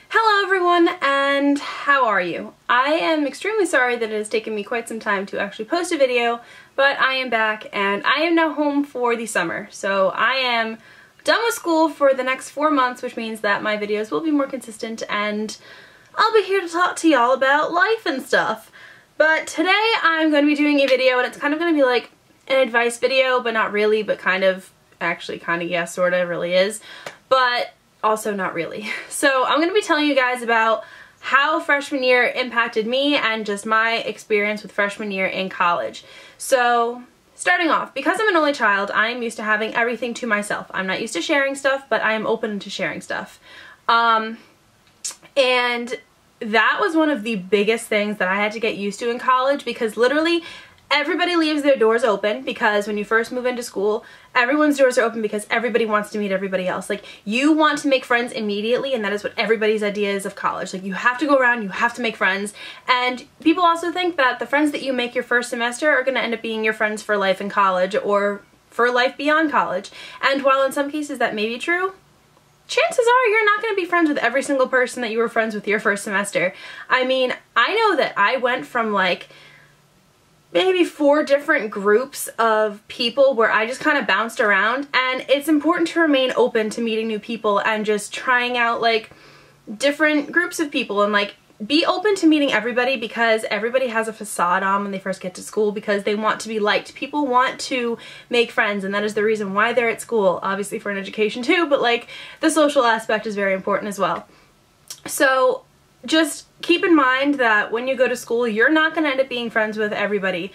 Hello everyone, and how are you? I am extremely sorry that it has taken me quite some time to actually post a video, but I am back and I am now home for the summer. So I am done with school for the next 4 months, which means that my videos will be more consistent and I'll be here to talk to y'all about life and stuff. But today I'm going to be doing a video and it's kind of going to be like an advice video, but not really, but kind of, actually kind of, yeah, sort of, really is. But also not really. So I'm going to be telling you guys about how freshman year impacted me and just my experience with freshman year in college. So starting off, because I'm an only child, I am used to having everything to myself. I'm not used to sharing stuff, but I am open to sharing stuff. And that was one of the biggest things that I had to get used to in college, because literally everybody leaves their doors open, because when you first move into school, everyone's doors are open because everybody wants to meet everybody else. Like, you want to make friends immediately, and that is what everybody's idea is of college. Like, you have to go around, you have to make friends, and people also think that the friends that you make your first semester are going to end up being your friends for life in college or for life beyond college. And while in some cases that may be true, chances are you're not going to be friends with every single person that you were friends with your first semester. I mean, I know that I went from like maybe 4 different groups of people where I just kind of bounced around, and it's important to remain open to meeting new people and just trying out like different groups of people, and like be open to meeting everybody, because everybody has a facade on when they first get to school because they want to be liked. People want to make friends, and that is the reason why they're at school, obviously for an education too, but like the social aspect is very important as well. So just keep in mind that when you go to school, you're not going to end up being friends with everybody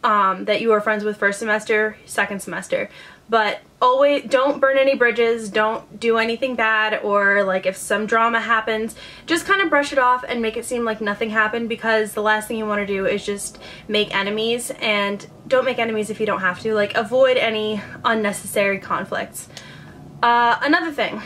that you were friends with first semester, second semester. But always don't burn any bridges, don't do anything bad, or like if some drama happens, just kind of brush it off and make it seem like nothing happened, because the last thing you want to do is just make enemies, and don't make enemies if you don't have to. Like, avoid any unnecessary conflicts. Another thing,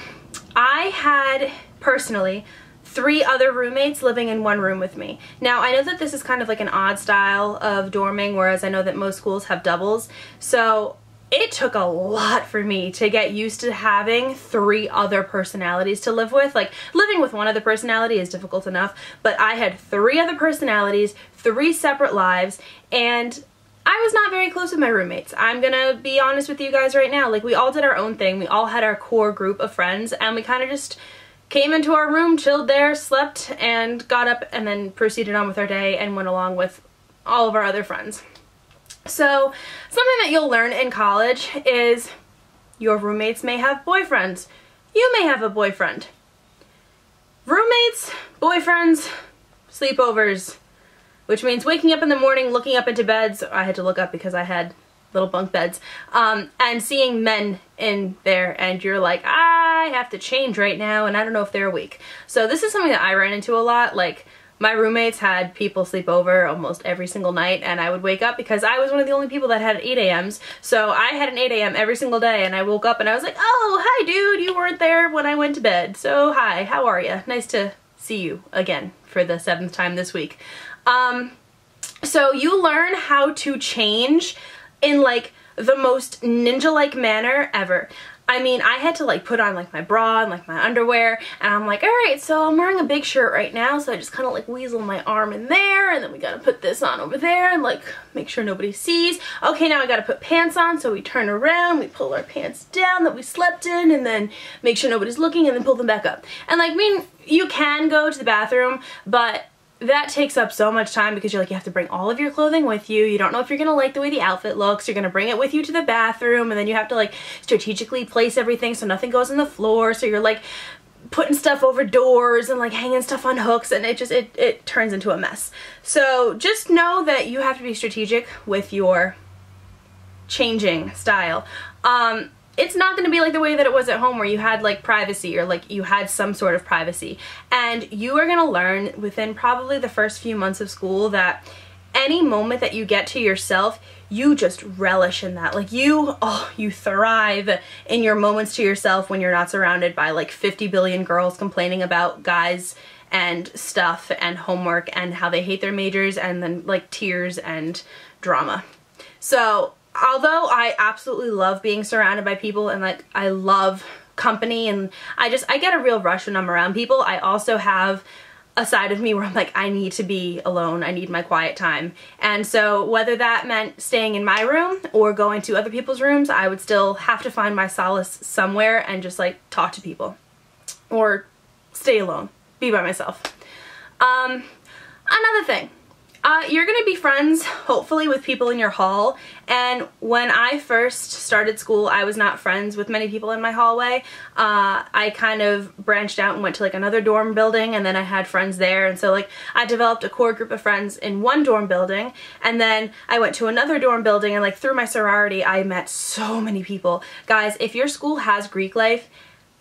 I had personally 3 other roommates living in one room with me. Now, I know that this is kind of like an odd style of dorming, whereas I know that most schools have doubles. So it took a lot for me to get used to having 3 other personalities to live with. Like, living with one other personality is difficult enough, but I had 3 other personalities, 3 separate lives, and I was not very close with my roommates. I'm gonna be honest with you guys right now. Like, we all did our own thing. We all had our core group of friends, and we kind of just came into our room, chilled there, slept, and got up and then proceeded on with our day and went along with all of our other friends. So something that you'll learn in college is your roommates may have boyfriends. You may have a boyfriend. Roommates, boyfriends, sleepovers, which means waking up in the morning, looking up into beds. I had to look up because I had little bunk beds, and seeing men in there, and you're like, I have to change right now and I don't know if they're awake. So this is something that I ran into a lot. Like, my roommates had people sleep over almost every single night, and I would wake up because I was one of the only people that had 8 a.m.s. So I had an 8 a.m. every single day, and I woke up and I was like, oh, hi dude, you weren't there when I went to bed. So hi, how are you? Nice to see you again for the 7th time this week. So you learn how to change in like the most ninja-like manner ever. I mean, I had to like put on like my bra and like my underwear, and I'm like, alright, so I'm wearing a big shirt right now, so I just kind of like weasel my arm in there, and then we gotta put this on over there and like make sure nobody sees. Okay, now I gotta put pants on, so we turn around, we pull our pants down that we slept in, and then make sure nobody's looking, and then pull them back up. And like, I mean, you can go to the bathroom, but that takes up so much time, because you're like, you have to bring all of your clothing with you. You don't know if you're gonna like the way the outfit looks. You're gonna bring it with you to the bathroom, and then you have to like strategically place everything so nothing goes on the floor. So you're like putting stuff over doors and like hanging stuff on hooks, and it turns into a mess. So just know that you have to be strategic with your changing style. It's not going to be like the way that it was at home, where you had like privacy, or like you had some sort of privacy. And you are going to learn within probably the first few months of school that any moment that you get to yourself, you just relish in that. Like, you thrive in your moments to yourself when you're not surrounded by like 50 billion girls complaining about guys and stuff and homework and how they hate their majors, and then like tears and drama. So although I absolutely love being surrounded by people, and like I love company, and I get a real rush when I'm around people. I also have a side of me where I'm like, I need to be alone, I need my quiet time. And so whether that meant staying in my room or going to other people's rooms, I would still have to find my solace somewhere and just like talk to people or stay alone, be by myself. Another thing, you're gonna be friends, hopefully, with people in your hall. And when I first started school, I was not friends with many people in my hallway. I kind of branched out and went to like another dorm building, and then I had friends there. And so like I developed a core group of friends in one dorm building, and then I went to another dorm building, and like through my sorority, I met so many people. Guys, if your school has Greek life,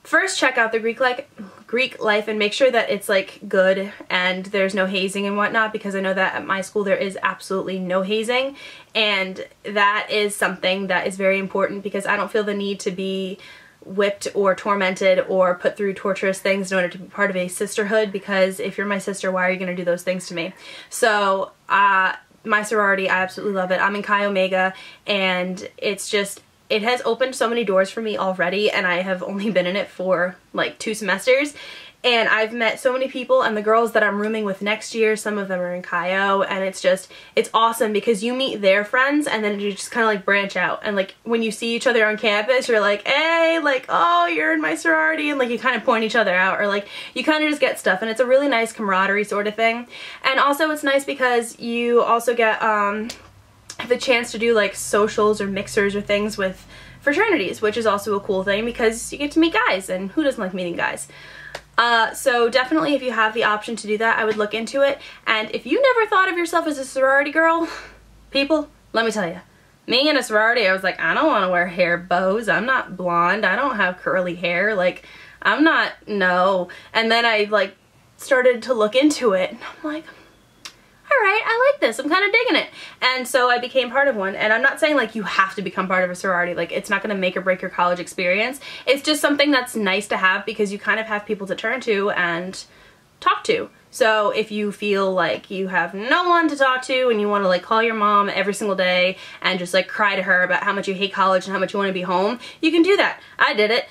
first check out the Greek life and make sure that it's like good and there's no hazing and whatnot, because I know that at my school there is absolutely no hazing, and that is something that is very important because I don't feel the need to be whipped or tormented or put through torturous things in order to be part of a sisterhood, because if you're my sister, why are you going to do those things to me? So my sorority, I absolutely love it. I'm in Chi Omega, and it's just, it has opened so many doors for me already, and I have only been in it for like 2 semesters, and I've met so many people, and the girls that I'm rooming with next year, some of them are in Chi O, and it's awesome because you meet their friends and then you just kind of like branch out, and like when you see each other on campus, you're like, hey, like, oh, you're in my sorority, and like you kind of point each other out, or like you kind of just get stuff, and it's a really nice camaraderie sort of thing. And also it's nice because you also get the chance to do like socials or mixers or things with fraternities, which is also a cool thing because you get to meet guys, and who doesn't like meeting guys? So definitely, if you have the option to do that, I would look into it. And if you never thought of yourself as a sorority girl, people, let me tell you, me in a sorority, I was like, I don't want to wear hair bows, I'm not blonde, I don't have curly hair, like, I'm not, no. And then I like started to look into it, and I'm like, alright, I like this, I'm kind of digging it. And so I became part of one, and I'm not saying like you have to become part of a sorority, like it's not going to make or break your college experience. It's just something that's nice to have because you kind of have people to turn to and talk to. So if you feel like you have no one to talk to and you want to like call your mom every single day and just like cry to her about how much you hate college and how much you want to be home, you can do that. I did it.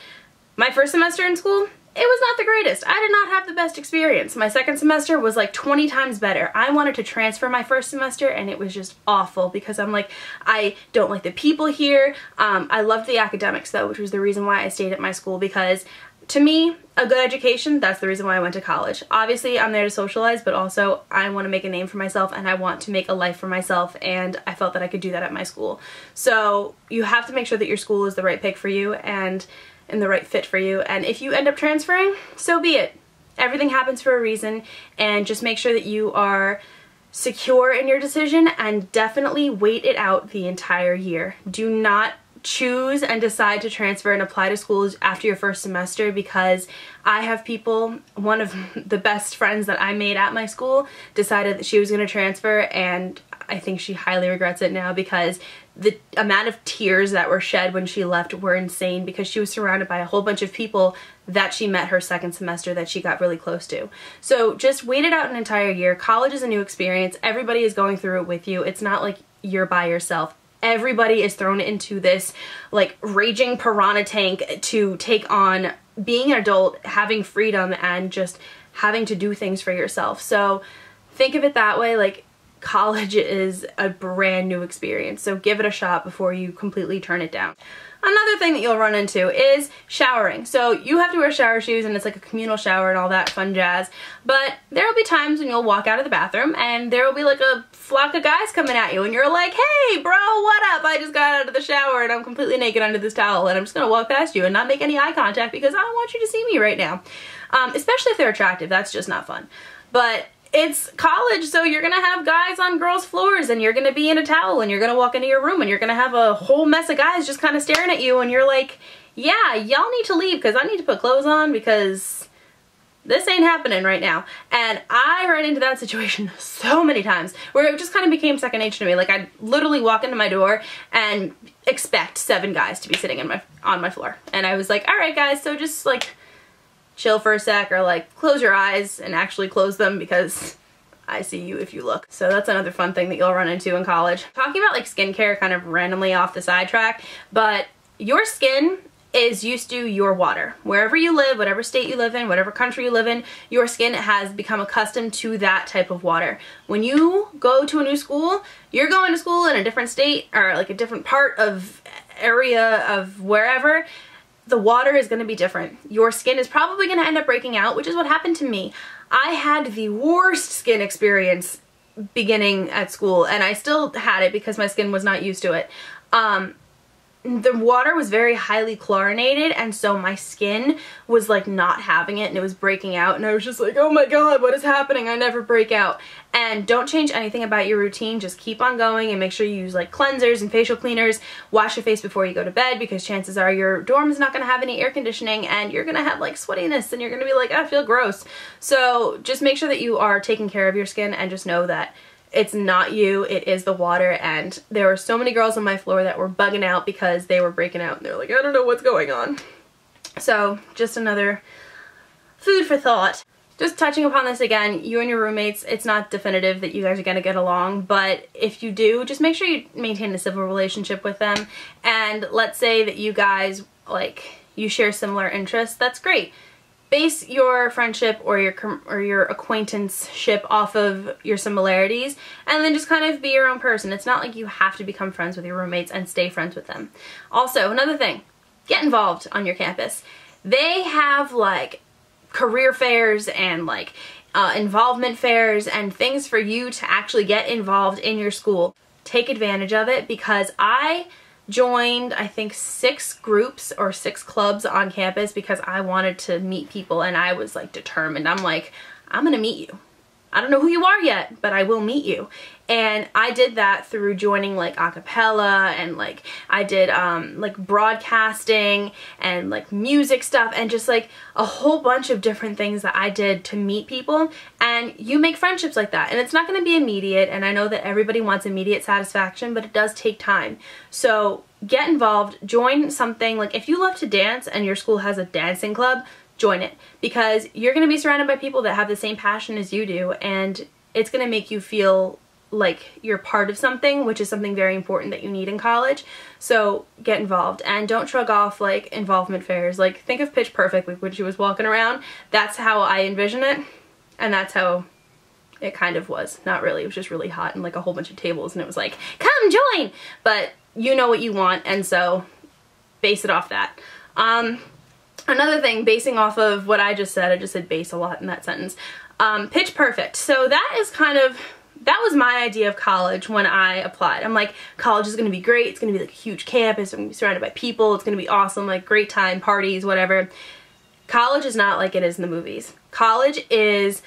My first semester in school, it was not the greatest. I did not have the best experience. My second semester was like 20 times better. I wanted to transfer my first semester, and it was just awful because I'm like, I don't like the people here. I loved the academics though, which was the reason why I stayed at my school, because to me, a good education, that's the reason why I went to college. Obviously, I'm there to socialize, but also I want to make a name for myself, and I want to make a life for myself, and I felt that I could do that at my school. So you have to make sure that your school is the right pick for you and the right fit for you, and if you end up transferring, so be it. Everything happens for a reason, and just make sure that you are secure in your decision, and definitely wait it out the entire year. Do not choose and decide to transfer and apply to schools after your first semester, because I have people, one of the best friends that I made at my school decided that she was going to transfer, and I think she highly regrets it now because the amount of tears that were shed when she left were insane, because she was surrounded by a whole bunch of people that she met her second semester that she got really close to. So just wait it out an entire year. College is a new experience. Everybody is going through it with you. It's not like you're by yourself. Everybody is thrown into this like raging piranha tank to take on being an adult, having freedom, and just having to do things for yourself. So think of it that way, like college is a brand new experience, so give it a shot before you completely turn it down. Another thing that you'll run into is showering. So you have to wear shower shoes, and it's like a communal shower and all that fun jazz, but there will be times when you'll walk out of the bathroom and there will be like a flock of guys coming at you, and you're like, hey bro, what up? I just got out of the shower and I'm completely naked under this towel, and I'm just gonna walk past you and not make any eye contact because I don't want you to see me right now. Especially if they're attractive, that's just not fun. But it's college, so you're gonna have guys on girls' floors, and you're gonna be in a towel, and you're gonna walk into your room, and you're gonna have a whole mess of guys just kind of staring at you, and you're like, yeah, y'all need to leave because I need to put clothes on because this ain't happening right now. And I ran into that situation so many times where it just kind of became second nature to me. Like I'd literally walk into my door and expect 7 guys to be sitting on my floor, and I was like, all right guys, so just like chill for a sec, or like close your eyes and actually close them because I see you if you look. So that's another fun thing that you'll run into in college. Talking about like skincare kind of randomly off the sidetrack, but your skin is used to your water. Wherever you live, whatever state you live in, whatever country you live in, your skin has become accustomed to that type of water. When you go to a new school, you're going to school in a different state or like a different part of area of wherever, the water is going to be different. Your skin is probably going to end up breaking out, which is what happened to me. I had the worst skin experience beginning at school, and I still had it because my skin was not used to it. The water was very highly chlorinated, and so my skin was like not having it, and it was breaking out, and I was just like, oh my god, what is happening? I never break out. And don't change anything about your routine, just keep on going and make sure you use like cleansers and facial cleaners. Wash your face before you go to bed, because chances are your dorm is not going to have any air conditioning and you're going to have like sweatiness and you're going to be like, I feel gross. So just make sure that you are taking care of your skin, and just know that it's not you, it is the water. And there were so many girls on my floor that were bugging out because they were breaking out and they're like, I don't know what's going on. So just another food for thought. Just touching upon this again, you and your roommates, it's not definitive that you guys are going to get along, but if you do, just make sure you maintain a civil relationship with them. And let's say that you guys, like, you share similar interests, that's great. Base your friendship or your acquaintanceship off of your similarities, and then just kind of be your own person. It's not like you have to become friends with your roommates and stay friends with them. Also, another thing, get involved on your campus. They have like career fairs and like involvement fairs and things for you to actually get involved in your school. Take advantage of it, because I joined, I think, 6 groups or 6 clubs on campus because I wanted to meet people, and I was like determined. I'm like, I'm gonna meet you. I don't know who you are yet, but I will meet you. And I did that through joining like a cappella, and like I did like broadcasting and like music stuff, and just like a whole bunch of different things that I did to meet people. And you make friendships like that, and it's not going to be immediate, and I know that everybody wants immediate satisfaction, but it does take time. So get involved, join something. Like if you love to dance and your school has a dancing club, join it, because you're going to be surrounded by people that have the same passion as you do, and it's going to make you feel like you're part of something, which is something very important that you need in college. So get involved, and don't shrug off like involvement fairs. Like think of Pitch Perfect, like when she was walking around. That's how I envision it, and that's how it kind of was. Not really, it was just really hot and like a whole bunch of tables, and it was like, come join! But you know what you want, and so base it off that. Another thing, basing off of what I just said base a lot in that sentence. Pitch Perfect. So that is kind of, that was my idea of college when I applied. I'm like, college is going to be great. It's going to be like a huge campus. I'm going to be surrounded by people. It's going to be awesome, like great time, parties, whatever. College is not like it is in the movies. College is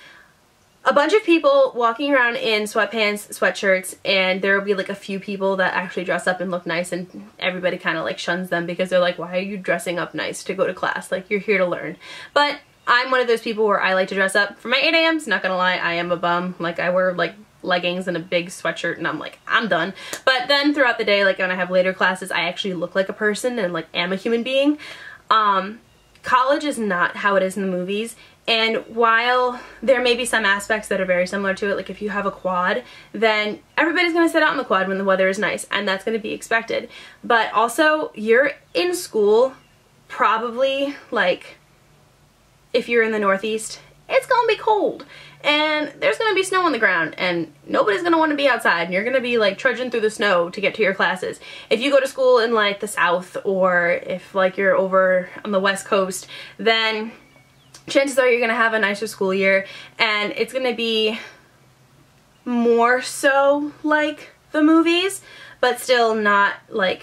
a bunch of people walking around in sweatpants, sweatshirts, and there will be like a few people that actually dress up and look nice, and everybody kind of like shuns them because they're like, why are you dressing up nice to go to class? Like, you're here to learn. But I'm one of those people where I like to dress up for my 8 a.m.s. Not gonna lie, I am a bum. Like, I wear like leggings and a big sweatshirt, and I'm like, I'm done. But then throughout the day, like when I have later classes, I actually look like a person and like am a human being. College is not how it is in the movies. And while there may be some aspects that are very similar to it, like if you have a quad, then everybody's going to sit out in the quad when the weather is nice, and that's going to be expected. But also, you're in school probably, like, if you're in the Northeast, it's going to be cold. And there's going to be snow on the ground, and nobody's going to want to be outside, and you're going to be like trudging through the snow to get to your classes. If you go to school in like the South, or if like you're over on the West Coast, then chances are you're going to have a nicer school year, and it's going to be more so like the movies, but still not like,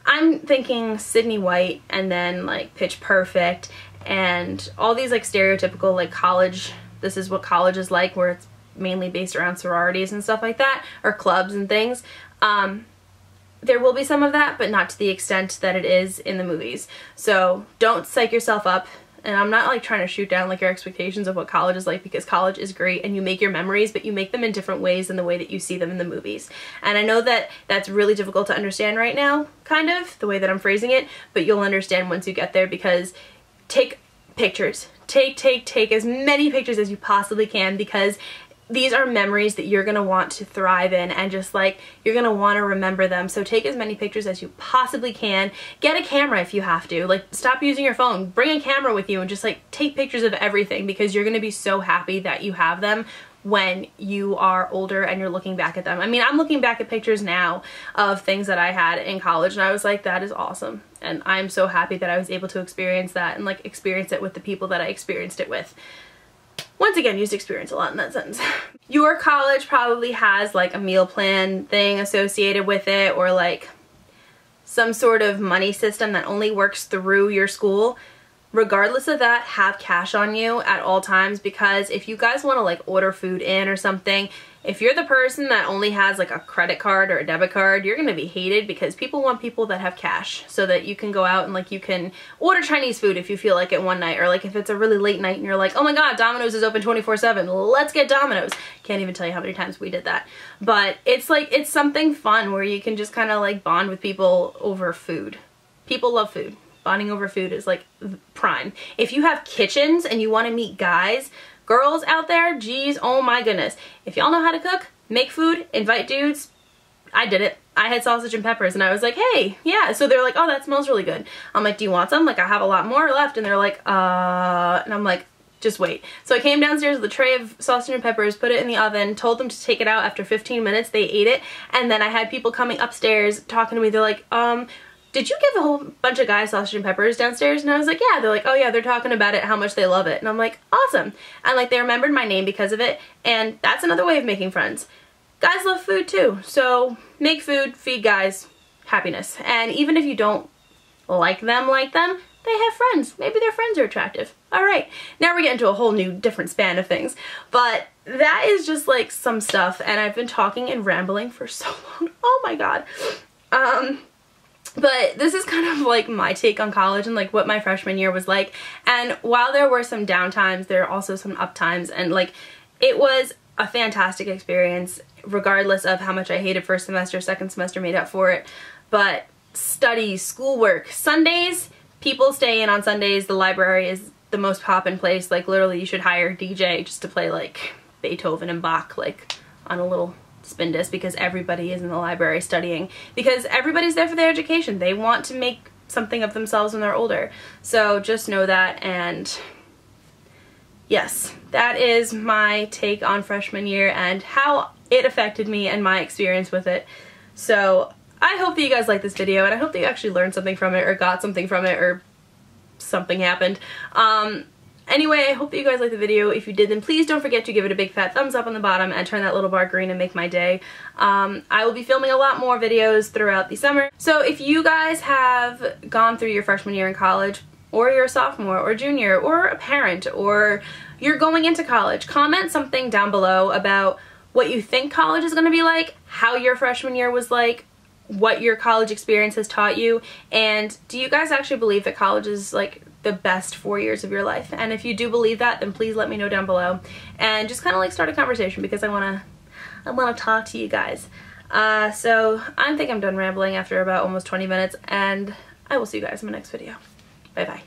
I'm thinking Sydney White, and then like Pitch Perfect, and all these like stereotypical like college, this is what college is like, where it's mainly based around sororities and stuff like that, or clubs and things. There will be some of that, but not to the extent that it is in the movies. So don't psych yourself up. And I'm not like trying to shoot down like your expectations of what college is like, because college is great and you make your memories, but you make them in different ways than the way that you see them in the movies. And I know that that's really difficult to understand right now, kind of, the way that I'm phrasing it, but you'll understand once you get there, because take pictures. Take as many pictures as you possibly can, because these are memories that you're gonna want to thrive in, and just like you're gonna want to remember them. So take as many pictures as you possibly can. Get a camera if you have to. Like, stop using your phone, bring a camera with you and just like take pictures of everything, because you're gonna be so happy that you have them when you are older and you're looking back at them. I mean, I'm looking back at pictures now of things that I had in college and I was like, that is awesome. And I'm so happy that I was able to experience that and like experience it with the people that I experienced it with. Once again, used experience a lot in that sentence. Your college probably has like a meal plan thing associated with it, or like some sort of money system that only works through your school. Regardless of that, have cash on you at all times, because if you guys want to like order food in or something, if you're the person that only has like a credit card or a debit card, you're going to be hated, because people want people that have cash so that you can go out and like you can order Chinese food if you feel like it one night, or like if it's a really late night and you're like, oh my god, Domino's is open 24/7, let's get Domino's. Can't even tell you how many times we did that. But it's like, it's something fun where you can just kind of like bond with people over food. People love food. Bonding over food is like prime. If you have kitchens and you want to meet guys, girls out there, geez, oh my goodness. If y'all know how to cook, make food, invite dudes. I did it. I had sausage and peppers and I was like, hey, yeah. So they're like, oh, that smells really good. I'm like, do you want some? Like, I have a lot more left. And they're like, and I'm like, just wait. So I came downstairs with a tray of sausage and peppers, put it in the oven, told them to take it out after 15 minutes. They ate it. And then I had people coming upstairs talking to me. They're like, did you give a whole bunch of guys sausage and peppers downstairs? And I was like, yeah. They're like, oh yeah, they're talking about it, how much they love it. And I'm like, awesome. And like, they remembered my name because of it. And that's another way of making friends. Guys love food too. So make food, feed guys, happiness. And even if you don't like them, they have friends. Maybe their friends are attractive. All right, now we're getting to a whole new different span of things. But that is just like some stuff. And I've been talking and rambling for so long. Oh my God. But this is kind of like my take on college and like what my freshman year was like. And while there were some downtimes, there are also some uptimes, and like it was a fantastic experience regardless of how much I hated first semester. Second semester made up for it. But studies, schoolwork, Sundays, people stay in on Sundays. The library is the most poppin' place. Like literally you should hire a DJ just to play like Beethoven and Bach like on a little spin disc, because everybody is in the library studying, because everybody's there for their education. They want to make something of themselves when they're older. So just know that. And yes, that is my take on freshman year and how it affected me and my experience with it. So I hope that you guys like this video, and I hope that you actually learned something from it or got something from it or something happened. Anyway, I hope that you guys liked the video. If you did, then please don't forget to give it a big fat thumbs up on the bottom and turn that little bar green and make my day. I will be filming a lot more videos throughout the summer. So if you guys have gone through your freshman year in college, or you're a sophomore or junior or a parent, or you're going into college, comment something down below about what you think college is going to be like, how your freshman year was like, what your college experience has taught you, and do you guys actually believe that college is like the best 4 years of your life? And if you do believe that, then please let me know down below and just kind of like start a conversation, because I want to talk to you guys. So I think I'm done rambling after about almost 20 minutes, and I will see you guys in my next video. Bye bye.